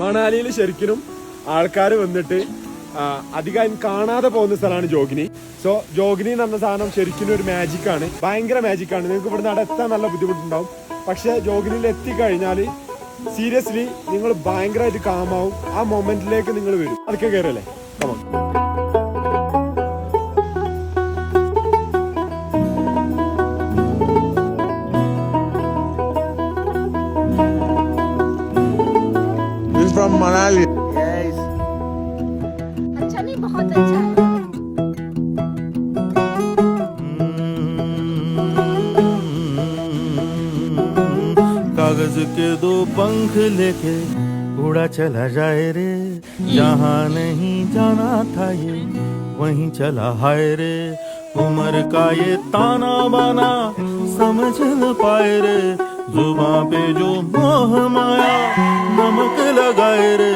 മണാലിയിൽ ശരിക്കും ആൾക്കാർ വന്നിട്ട് അധികം കാണാതെ പോകുന്ന സ്ഥലമാണ് ജോഗിനി. സോ ജോഗിനി എന്ന് പറഞ്ഞ സാധനം ശരിക്കും ഒരു മാജിക്കാണ്, ഭയങ്കര മാജിക്കാണ്. നിങ്ങൾക്ക് ഇവിടുന്ന് അവിടെ എത്താൻ നല്ല ബുദ്ധിമുട്ടുണ്ടാവും. പക്ഷെ ജോഗിനിയിൽ എത്തിക്കഴിഞ്ഞാൽ സീരിയസ്ലി നിങ്ങൾ ഭയങ്കരമായിട്ട് കാമാവും. ആ മൊമെന്റിലേക്ക് നിങ്ങൾ വരും. അതൊക്കെ കയറല്ലേ കമോൺ. From Manali. Yes. अच्छा नहीं, बहुत अच्छा है. कागज के दो पंख लेके उड़ा चला जाए रे, जहाँ नहीं जाना था ये वहीं चला हाय रे. उम्र का ये ताना बाना समझ न पाए रे, जुबां पे जो मोह माया नमक लगाए रे.